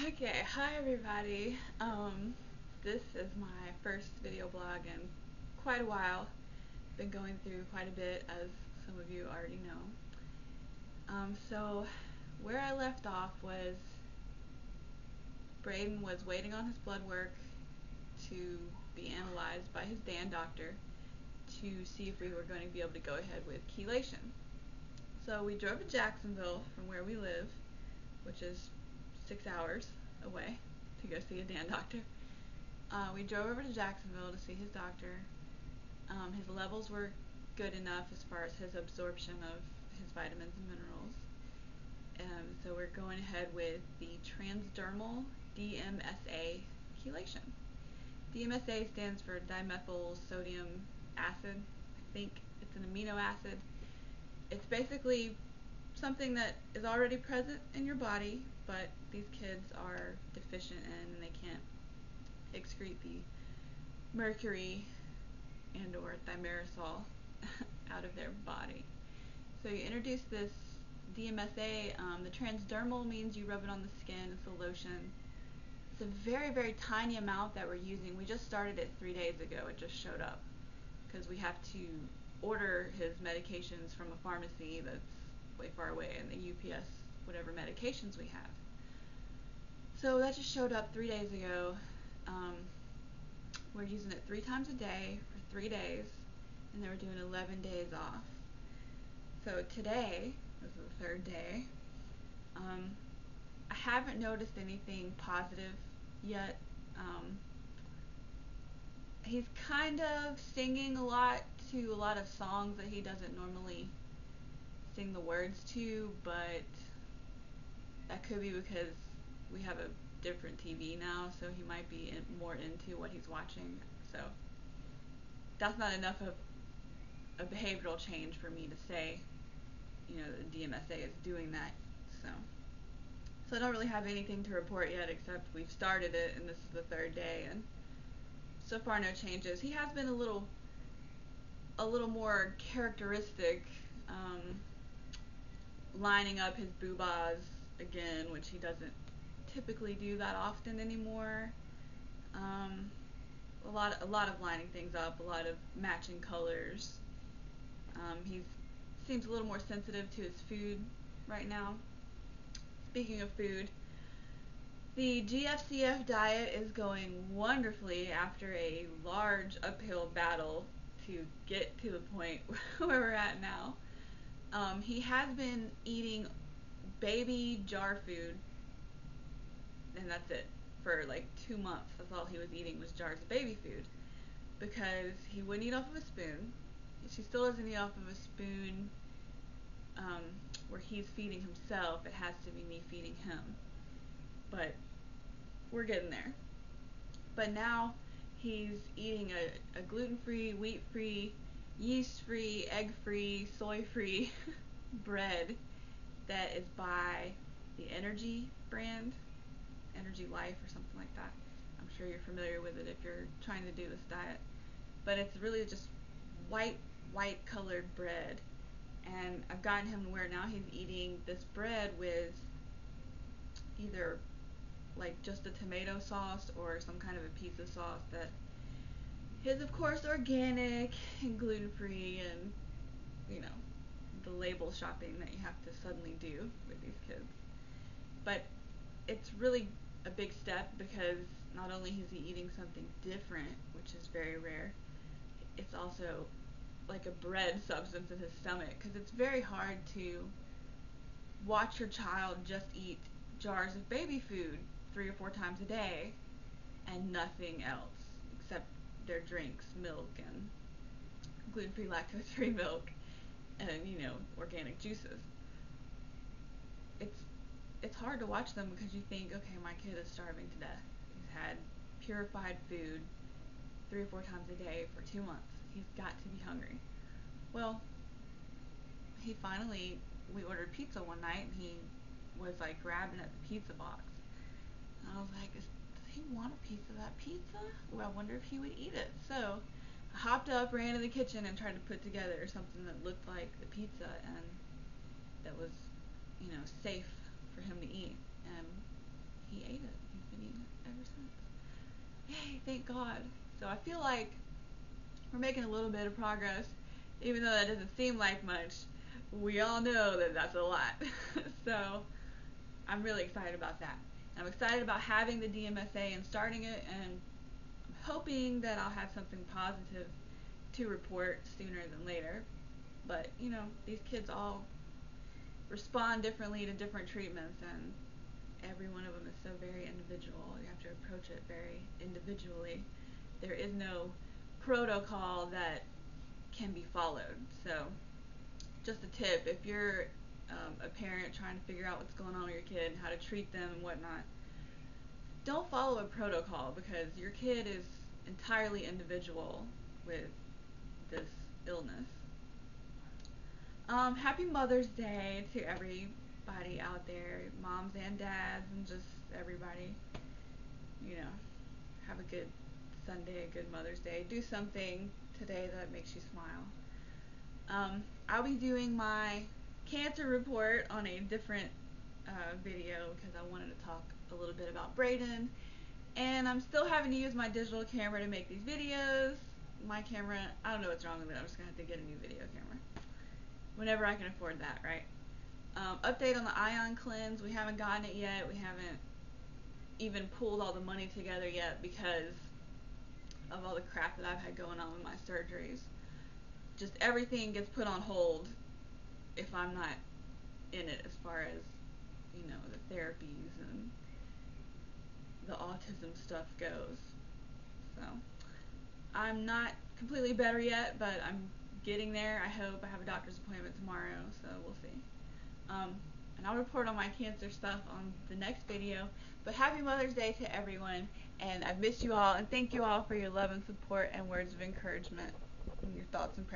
Okay, hi everybody. This is my first video blog in quite a while. Been going through quite a bit, as some of you already know. So where I left off was Braden was waiting on his blood work to be analyzed by his DAN doctor to see if we were going to be able to go ahead with chelation. So we drove to Jacksonville from where we live, which is 6 hours away, to go see a DAN doctor. We drove over to Jacksonville to see his doctor. His levels were good enough as far as his absorption of his vitamins and minerals. So we're going ahead with the transdermal DMSA chelation. DMSA stands for dimethyl sodium acid. I think it's an amino acid. It's basically something that is already present in your body, but these kids are deficient in, and they can't excrete the mercury and or thimerosal out of their body. So you introduce this DMSA. The transdermal means you rub it on the skin. It's a lotion. It's a very, very tiny amount that we're using. We just started it 3 days ago. It just showed up because we have to order his medications from a pharmacy that's way far away, and the UPS whatever medications we have. So that just showed up 3 days ago. We're using it 3 times a day for 3 days, and then we're doing 11 days off. So today is the 3rd day. I haven't noticed anything positive yet. He's kind of singing a lot to a lot of songs that he doesn't normally sing the words to, but that could be because we have a different TV now, so he might be more into what he's watching. So that's not enough of a behavioral change for me to say, you know, the DMSA is doing that. So I don't really have anything to report yet, except we've started it and this is the 3rd day, and so far no changes. He has been a little more characteristic, lining up his boobas again, which he doesn't typically do that often anymore. A lot of lining things up, a lot of matching colors. He seems a little more sensitive to his food right now. Speaking of food, the GFCF diet is going wonderfully after a large uphill battle to get to the point where we're at now. He has been eating baby jar food, and that's it, for like 2 months. That's all he was eating, was jars of baby food, because he wouldn't eat off of a spoon. She still doesn't eat off of a spoon where he's feeding himself. It has to be me feeding him, but we're getting there. But now he's eating a gluten-free, wheat-free, yeast-free, egg-free, soy-free bread that is by the Energy brand, Energy Life or something like that. I'm sure you're familiar with it if you're trying to do this diet. But it's really just white colored bread. And I've gotten him to where now he's eating this bread with either like just a tomato sauce or some kind of a pizza sauce that is of course organic and gluten-free, and you know, the label shopping that you have to suddenly do with these kids. But it's really a big step, because not only is he eating something different, which is very rare, it's also like a bread substance in his stomach, because it's very hard to watch your child just eat jars of baby food 3 or 4 times a day and nothing else except their drinks, milk and gluten-free, lactose-free milk, and you know, organic juices. It's hard to watch them, because you think, okay, my kid is starving to death. He's had purified food 3 or 4 times a day for 2 months. He's got to be hungry. Well, we ordered pizza one night, and he was like grabbing at the pizza box. And I was like, does he want a piece of that pizza? Well, I wonder if he would eat it. So I hopped up, ran to the kitchen, and tried to put together something that looked like the pizza and that was, you know, safe for him to eat. And he ate it. yay, thank God. So I feel like we're making a little bit of progress, even though that doesn't seem like much. We all know that that's a lot. So I'm really excited about that. I'm excited about having the DMSA and starting it, and I'm hoping that I'll have something positive to report sooner than later. But, you know, these kids all respond differently to different treatments, and every one of them is so very individual. You have to approach it very individually. There is no protocol that can be followed. So, just a tip, if you're a parent trying to figure out what's going on with your kid, how to treat them and whatnot, don't follow a protocol, because your kid is entirely individual with this illness. Happy Mother's Day to everybody out there, moms and dads, and just everybody. You know, have a good Sunday, a good Mother's Day. Do something today that makes you smile. I'll be doing my cancer report on a different video, because I wanted to talk a little bit about Braden. And I'm still having to use my digital camera to make these videos. My camera, I don't know what's wrong with it. I'm just going to have to get a new video camera whenever I can afford that, right? Update on the ion cleanse. We haven't gotten it yet. We haven't even pulled all the money together yet because of all the crap that I've had going on with my surgeries. Just everything gets put on hold if I'm not in it, as far as, you know, the therapies and the autism stuff goes. So I'm not completely better yet, but I'm getting there. I hope. I have a doctor's appointment tomorrow, so we'll see. And I'll report on my cancer stuff on the next video. But happy Mother's Day to everyone, and I've missed you all, and thank you all for your love and support and words of encouragement and your thoughts and prayers.